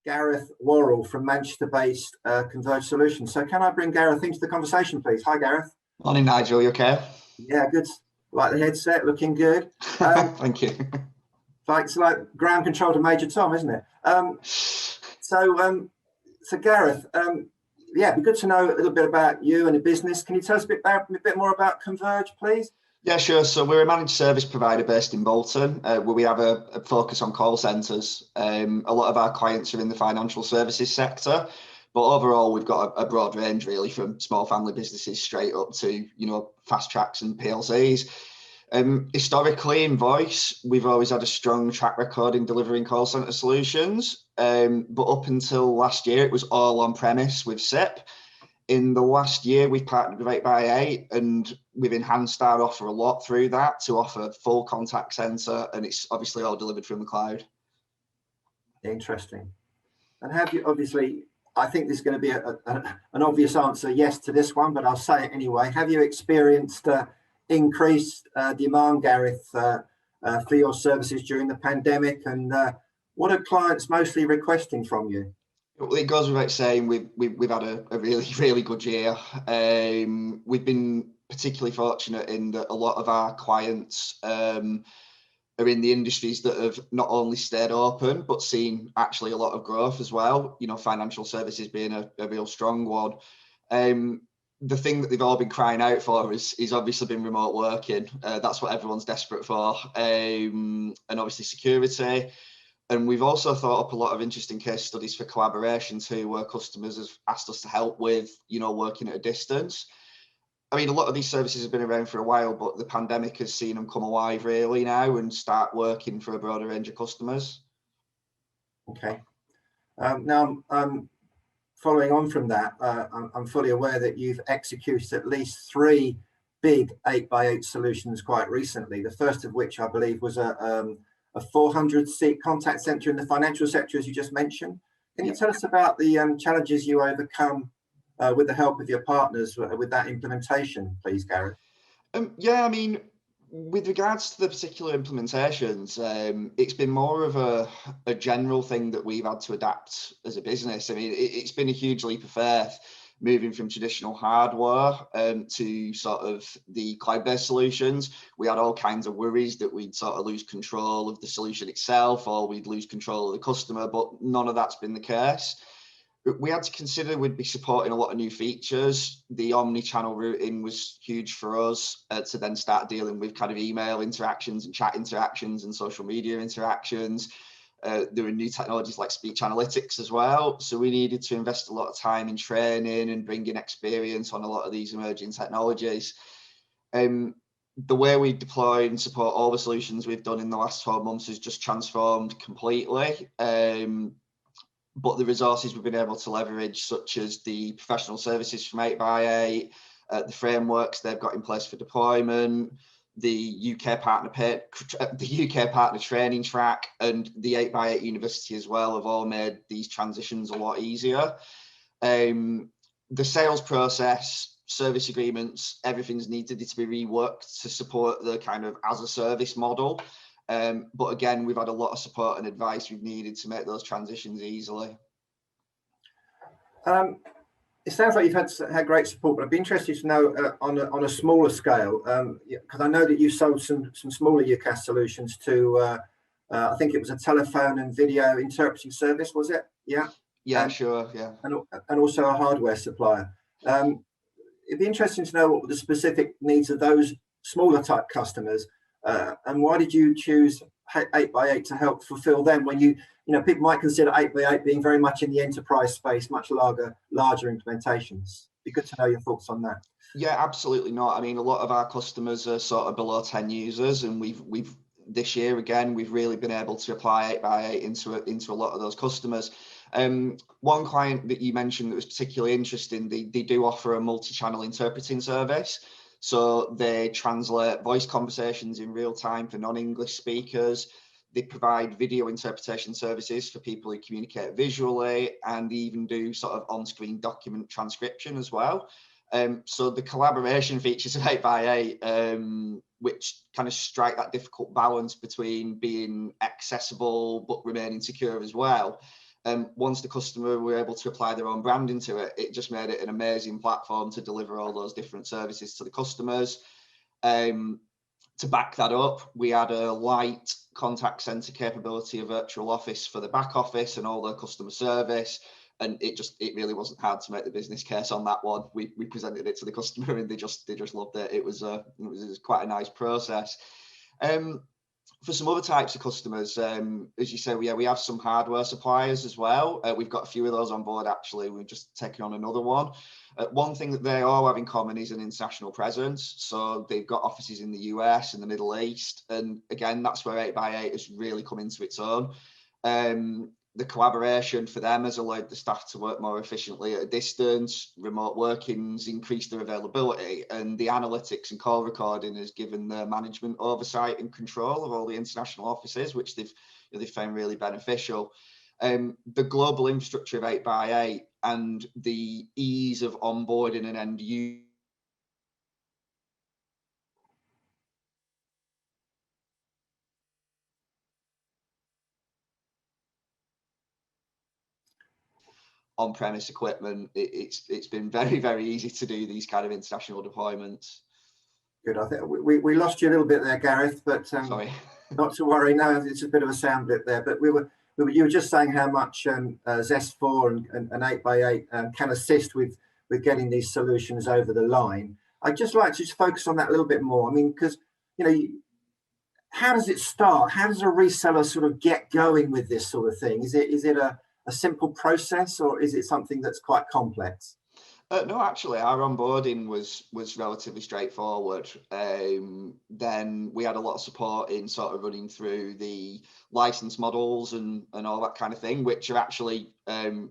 Gareth Worrall from Manchester-based Converj Solutions. So can I bring Gareth into the conversation, please? Hi, Gareth. Morning, Nigel. You okay? Yeah, good. Like the headset, looking good. Thank you. It's like ground control to Major Tom, isn't it? So Gareth, yeah, it'd be good to know a little bit about you and the business. Can you tell us a bit more about Converj, please? Yeah, sure. So we're a managed service provider based in Bolton, where we have a focus on call centres. A lot of our clients are in the financial services sector, but overall we've got a broad range really, from small family businesses straight up to fast tracks and PLCs. Historically in voice, we've always had a strong track record in delivering call centre solutions, but up until last year it was all on premise with SIP. In the last year, we've partnered with 8x8 and we've enhanced our offer a lot through that to offer full contact centre, and it's obviously all delivered from the cloud. Interesting. And have you, obviously, I think there's going to be an obvious answer yes to this one, but I'll say it anyway. Have you experienced increased demand, Gareth, for your services during the pandemic, and what are clients mostly requesting from you? It goes without saying we've had a really good year. We've been particularly fortunate in that a lot of our clients are in the industries that have not only stayed open but seen actually a lot of growth as well. Financial services being a real strong one. The thing that they've all been crying out for is obviously been remote working. That's what everyone's desperate for, and obviously security. And we've also thought up a lot of interesting case studies for collaboration too, where customers have asked us to help with, working at a distance. I mean, a lot of these services have been around for a while, but the pandemic has seen them come alive really now and start working for a broader range of customers. Okay. Now, following on from that, I'm fully aware that you've executed at least 3 big 8x8 solutions quite recently. The first of which I believe was a 400-seat contact center in the financial sector, as you just mentioned. Can you tell us about the challenges you overcome with the help of your partners with that implementation, please, Gareth? Yeah, I mean, with regards to the particular implementations, it's been more of a general thing that we've had to adapt as a business. I mean, it's been a huge leap of faith moving from traditional hardware to sort of the cloud-based solutions. We had all kinds of worries that we'd sort of lose control of the solution itself or we'd lose control of the customer, but none of that's been the case. We had to consider we'd be supporting a lot of new features. The omni-channel routing was huge for us to then start dealing with kind of email interactions and chat interactions and social media interactions. There were new technologies like speech analytics as well. So we needed to invest a lot of time in training and bringing experience on a lot of these emerging technologies. The way we deploy and support all the solutions we've done in the last 12 months has just transformed completely. But the resources we've been able to leverage, such as the professional services from 8x8, the frameworks they've got in place for deployment, the UK partner training track, and the 8x8 University as well, have all made these transitions a lot easier. The sales process, service agreements, everything's needed to be reworked to support the kind of as a service model. But again, we've had a lot of support and advice we've needed to make those transitions easily. It sounds like you've had great support, but I'd be interested to know on a smaller scale, because I know that you sold some smaller UCaaS solutions to, I think it was a telephone and video interpreting service, was it? Yeah. Yeah, sure. Yeah. And also a hardware supplier. It'd be interesting to know what were the specific needs of those smaller type customers, and why did you choose 8x8 to help fulfill them when people might consider 8x8 being very much in the enterprise space, much larger implementations. Be good to know your thoughts on that. Yeah, absolutely not. I mean, a lot of our customers are sort of below 10 users, and we've this year again we've really been able to apply 8x8 into a lot of those customers. One client that you mentioned that was particularly interesting, they do offer a multi-channel interpreting service. So they translate voice conversations in real time for non-English speakers. They provide video interpretation services for people who communicate visually, and they even do sort of on-screen document transcription as well. So the collaboration features of 8x8, which kind of strike that difficult balance between being accessible but remaining secure as well, Once the customer were able to apply their own branding to it, it just made it an amazing platform to deliver all those different services to the customers. To back that up, we had a light contact center capability, a virtual office for the back office and all the customer service. And it really wasn't hard to make the business case on that one. We presented it to the customer and they just loved it. It was quite a nice process. For some other types of customers, as you say, we have some hardware suppliers as well. We've got a few of those on board, actually. We've just taken on another one. One thing that they all have in common is an international presence. So they've got offices in the US and the Middle East. And again, that's where 8x8 has really come into its own. The collaboration for them has allowed the staff to work more efficiently at a distance. Remote working's increased their availability, and the analytics and call recording has given the management oversight and control of all the international offices, which they've found really beneficial. The global infrastructure of 8x8 and the ease of onboarding an end user on-premise equipment, it's been very, very easy to do these kind of international deployments. Good. I think we lost you a little bit there, Gareth, but sorry. Not to worry. No, it's a bit of a sound blip there. But you were just saying how much Zest4 and 8x8 can assist with getting these solutions over the line. I'd just like to focus on that a little bit more. I mean, because how does it start? How does a reseller sort of get going with this sort of thing? Is it a simple process, or is it something that's quite complex? No, actually, our onboarding was relatively straightforward. Then we had a lot of support in sort of running through the license models and all that kind of thing, which are actually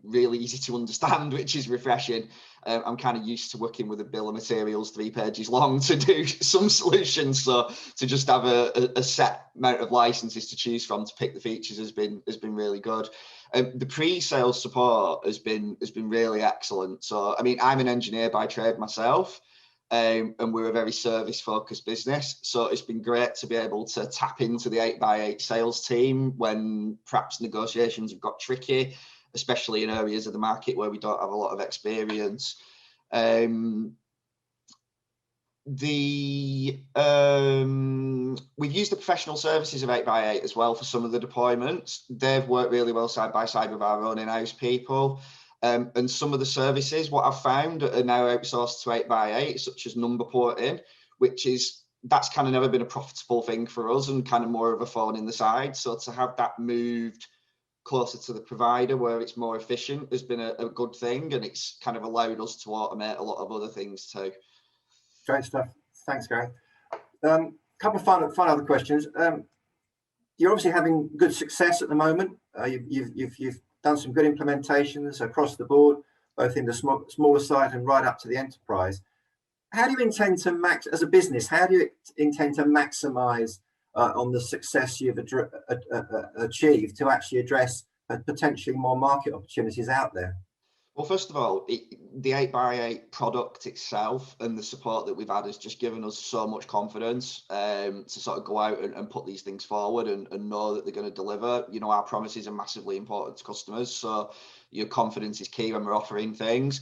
really easy to understand, which is refreshing. I'm kind of used to working with a bill of materials 3 pages long to do some solutions, so to just have a set amount of licenses to choose from to pick the features has been really good. The pre-sales support has been really excellent. So I mean, I'm an engineer by trade myself, and we're a very service focused business, so it's been great to be able to tap into the 8x8 sales team when perhaps negotiations have got tricky, especially in areas of the market where we don't have a lot of experience. We've used the professional services of 8x8 as well for some of the deployments. They've worked really well side by side with our own in-house people. And some of the services, what I've found, are now outsourced to 8x8, such as number porting, that's kind of never been a profitable thing for us and kind of more of a thorn in the side. So to have that moved closer to the provider where it's more efficient has been a good thing, and it's kind of allowed us to automate a lot of other things too. Great stuff. Thanks, Gareth. Couple of final other questions. You're obviously having good success at the moment. You've done some good implementations across the board, both in the smaller side and right up to the enterprise. How do you intend to as a business, how do you intend to maximize on the success you've achieved to actually address potentially more market opportunities out there? Well, first of all, the 8x8 product itself and the support that we've had has just given us so much confidence to sort of go out and put these things forward and know that they're going to deliver. Our promises are massively important to customers, so your confidence is key when we're offering things.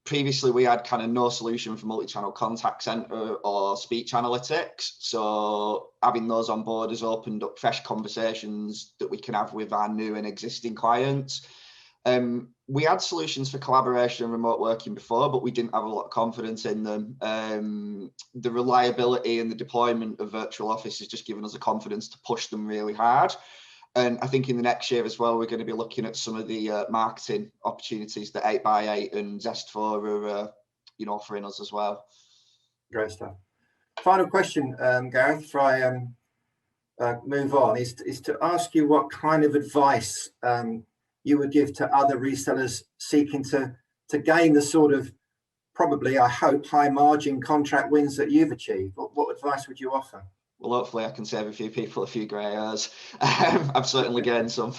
Previously, we had kind of no solution for multi-channel contact center or speech analytics. So having those on board has opened up fresh conversations that we can have with our new and existing clients. We had solutions for collaboration and remote working before, but we didn't have a lot of confidence in them. The reliability and the deployment of virtual office has just given us the confidence to push them really hard. And I think in the next year as well, we're going to be looking at some of the marketing opportunities that 8x8 and Zest4 are offering us as well. Great stuff. Final question, Gareth, before I move on, is to ask you what kind of advice you would give to other resellers seeking to gain the sort of, probably, I hope, high margin contract wins that you've achieved. What advice would you offer? Well, hopefully I can save a few people a few grey hairs. I've certainly gained some.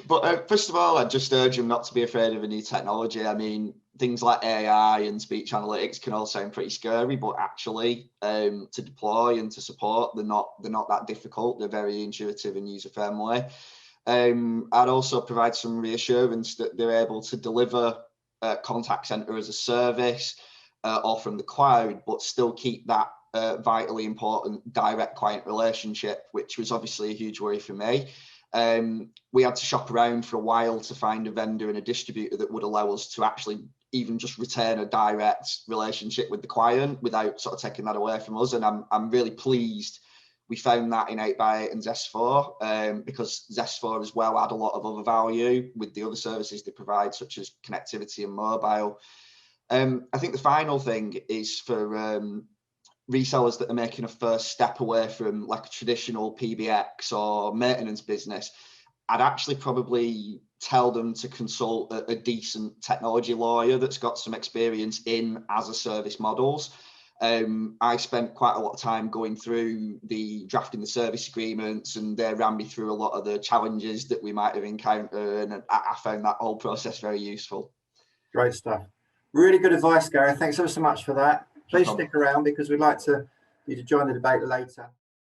But first of all, I'd just urge them not to be afraid of a new technology. I mean, things like AI and speech analytics can all sound pretty scary, but actually to deploy and to support, they're not that difficult. They're very intuitive and user-friendly. I'd also provide some reassurance that they're able to deliver contact center as a service or from the cloud, but still keep that vitally important direct client relationship, which was obviously a huge worry for me. We had to shop around for a while to find a vendor and a distributor that would allow us to actually even just retain a direct relationship with the client without sort of taking that away from us. And I'm really pleased we found that in 8x8 and Zest4, because Zest4 as well had a lot of other value with the other services they provide, such as connectivity and mobile. I think the final thing is for resellers that are making a first step away from like a traditional PBX or maintenance business. I'd actually probably tell them to consult a decent technology lawyer that's got some experience in as a service models. I spent quite a lot of time going through drafting the service agreements, and they ran me through a lot of the challenges that we might have encountered, and I found that whole process very useful. Great stuff. Really good advice, Gareth. Thanks ever so much for that. Please stick around because we'd like you to join the debate later.